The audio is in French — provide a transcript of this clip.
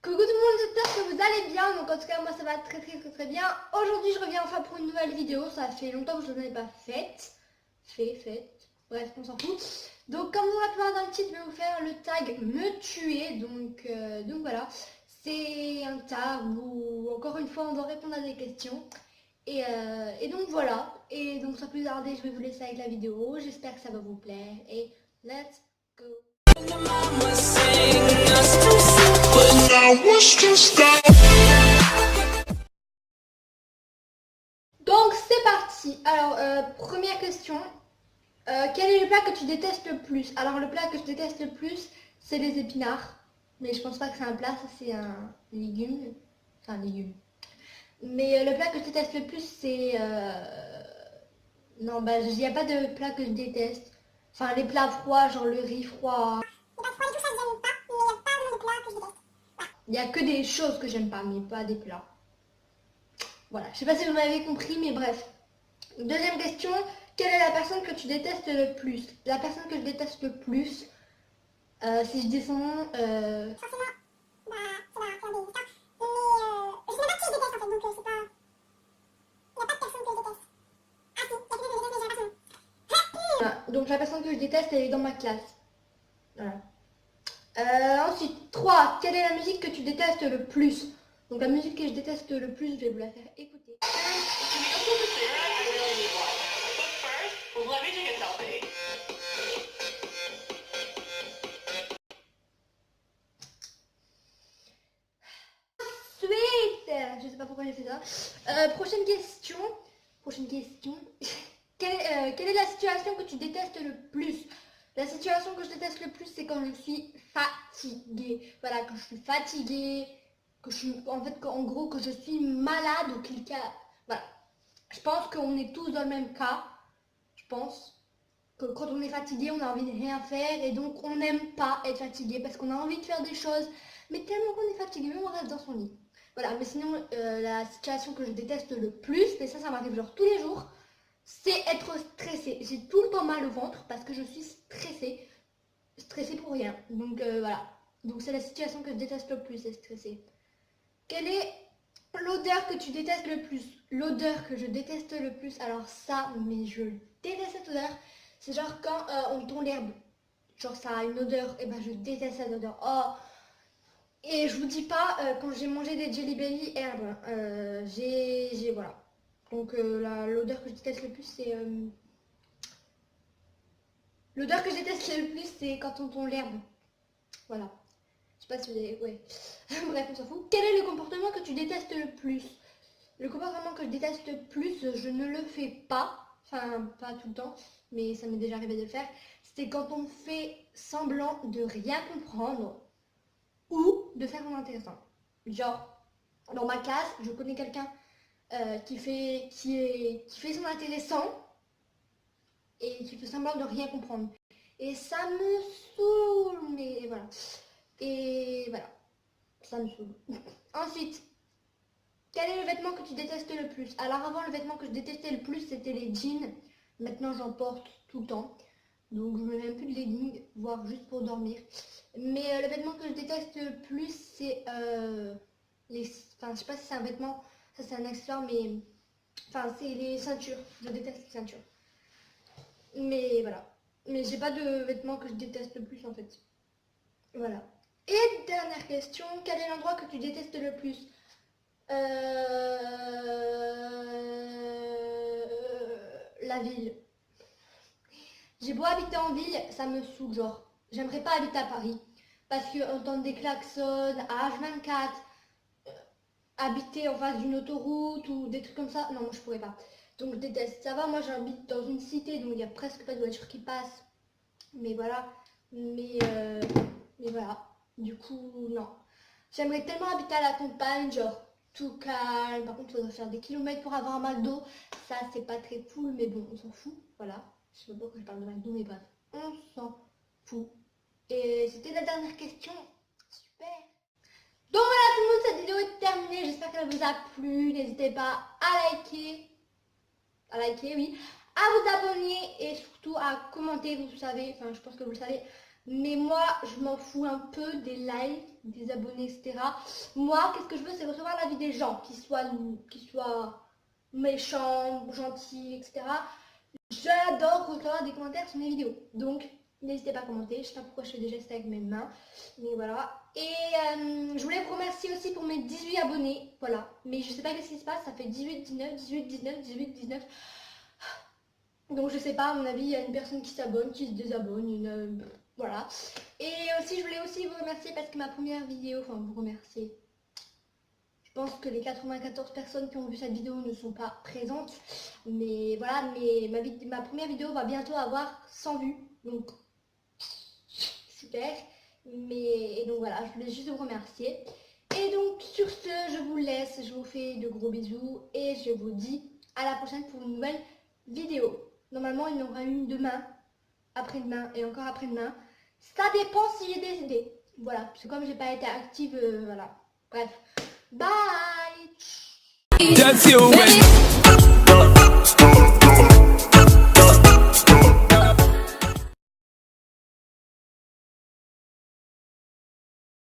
Coucou tout le monde, j'espère que vous allez bien. Donc en tout cas moi ça va très bien. Aujourd'hui je reviens enfin pour une nouvelle vidéo. Ça fait longtemps que je n'en ai pas faite. Bref, on s'en fout. Donc comme vous l'avez pu voir dans le titre, je vais vous faire le tag me tuer. Donc voilà. C'est un tag où encore une fois on doit répondre à des questions. Et donc voilà. Et donc sans plus tarder, je vais vous laisser avec la vidéo. J'espère que ça va vous plaire. Et let's go. Donc c'est parti. Alors première question. Quel est le plat que tu détestes le plus? Alors le plat que je déteste le plus, c'est les épinards. Mais je pense pas que c'est un plat, ça c'est un légume. Enfin un légume. Mais le plat que je déteste le plus, c'est... Non, bah il n'y a pas de plat que je déteste. Enfin les plats froids, genre le riz froid. Il n'y a que des choses que j'aime pas, mais pas des plats. Voilà, je sais pas si vous m'avez compris, mais bref. Deuxième question, quelle est la personne que tu détestes le plus? La personne que je déteste le plus, si je dis son nom, Forcément, bah, ça va faire des histoires. Mais je sais même pas qui je déteste en fait, donc c'est pas... Il n'y a pas de personne que je déteste. Ah si, il y a quelqu'un que je déteste, mais j'ai pas son nom. voilà. Donc la personne que je déteste, elle est dans ma classe. Voilà. Ensuite, 3. Quelle est la musique que tu détestes le plus? Donc la musique que je déteste le plus, je vais vous la faire écouter. Ensuite, je sais pas pourquoi j'ai fait ça. Prochaine question. Quelle est la situation que tu détestes le plus? La situation que je déteste le plus, c'est quand je suis fatiguée. Voilà, quand je suis fatiguée, que je suis, en fait, en gros, que je suis malade ou quelqu'un. Voilà. Je pense qu'on est tous dans le même cas. Je pense que quand on est fatigué, on a envie de rien faire et donc on n'aime pas être fatigué parce qu'on a envie de faire des choses, mais tellement qu'on est fatigué, on reste dans son lit. Voilà, mais sinon, la situation que je déteste le plus, mais ça m'arrive genre tous les jours, c'est être stressée. J'ai tout le temps mal au ventre parce que je suis stressée pour rien. Donc voilà. Donc c'est la situation que je déteste le plus, c'est stressée. Quelle est l'odeur que tu détestes le plus? L'odeur que je déteste le plus, alors ça, mais je déteste cette odeur. C'est genre quand on tond l'herbe. Genre ça a une odeur, et ben je déteste cette odeur. Oh. Et je vous dis pas, quand j'ai mangé des Jelly Belly herbes, voilà. Donc l'odeur que je déteste le plus, c'est... L'odeur que je déteste le plus, c'est quand on tond l'herbe. Voilà. Je sais pas si vous avez... Ouais. Bref, on s'en fout. Quel est le comportement que tu détestes le plus? Le comportement que je déteste le plus, je ne le fais pas. Enfin, pas tout le temps, mais ça m'est déjà arrivé de le faire. C'est quand on fait semblant de rien comprendre ou de faire un intéressant. Genre, dans ma classe, je connais quelqu'un qui fait son intéressant et qui fait semblant de rien comprendre. Et ça me saoule, mais voilà. Et voilà, ça me saoule. Ensuite, quel est le vêtement que tu détestes le plus? Alors avant, le vêtement que je détestais le plus, c'était les jeans. Maintenant, j'en porte tout le temps. Donc, je ne mets même plus de leggings, voire juste pour dormir. Mais le vêtement que je déteste le plus, c'est les... Enfin, je sais pas si c'est un vêtement, ça c'est un accessoire, mais... Enfin, c'est les ceintures. Je déteste les ceintures. Mais voilà. Mais j'ai pas de vêtements que je déteste le plus, en fait. Voilà. Et dernière question, quel est l'endroit que tu détestes le plus? La ville. J'ai beau habiter en ville, ça me saoule, genre. J'aimerais pas habiter à Paris. Parce que entendre des klaxons à H24, habiter en face d'une autoroute ou des trucs comme ça, non, moi je pourrais pas. Donc je déteste. Ça va, moi j'habite dans une cité, donc il n'y a presque pas de voitures qui passent. Mais voilà. Mais, euh, mais voilà. Du coup, non. J'aimerais tellement habiter à la campagne, genre tout calme. Par contre, il faudrait faire des kilomètres pour avoir un McDo. Ça, c'est pas très cool, mais bon, on s'en fout. Voilà. Je sais pas pourquoi je parle de McDo, mais bref. On s'en fout. Et c'était la dernière question. Super. Donc voilà tout le monde, cette vidéo est terminée. J'espère qu'elle vous a plu. N'hésitez pas à liker. À liker, oui. À vous abonner et surtout à commenter, vous savez, enfin je pense que vous le savez, Mais moi, je m'en fous un peu des likes, des abonnés, etc. Moi, qu'est-ce que je veux, c'est recevoir l'avis des gens, qu'ils soient méchants, gentils, etc. J'adore recevoir des commentaires sur mes vidéos. Donc, n'hésitez pas à commenter. Je sais pas pourquoi je fais des gestes avec mes mains. Mais voilà. Et je voulais vous remercier aussi pour mes 18 abonnés. Voilà. Mais je sais pas qu'est-ce qui se passe. Ça fait 18, 19, 18, 19, 18, 19. Donc je sais pas, à mon avis, il y a une personne qui s'abonne, qui se désabonne. Voilà. Et aussi, je voulais aussi vous remercier parce que ma première vidéo, enfin vous remercier. Je pense que les 94 personnes qui ont vu cette vidéo ne sont pas présentes. Mais voilà, ma première vidéo va bientôt avoir 100 vues. Donc, super. Et donc voilà, je voulais juste vous remercier. Et donc, sur ce, je vous laisse. Je vous fais de gros bisous. Et je vous dis à la prochaine pour une nouvelle vidéo. Normalement, il y en aura une demain, après-demain et encore après-demain. Ça dépend si j'ai des idées. Voilà, parce que comme j'ai pas été active, voilà. Bref. Bye. Just you wait.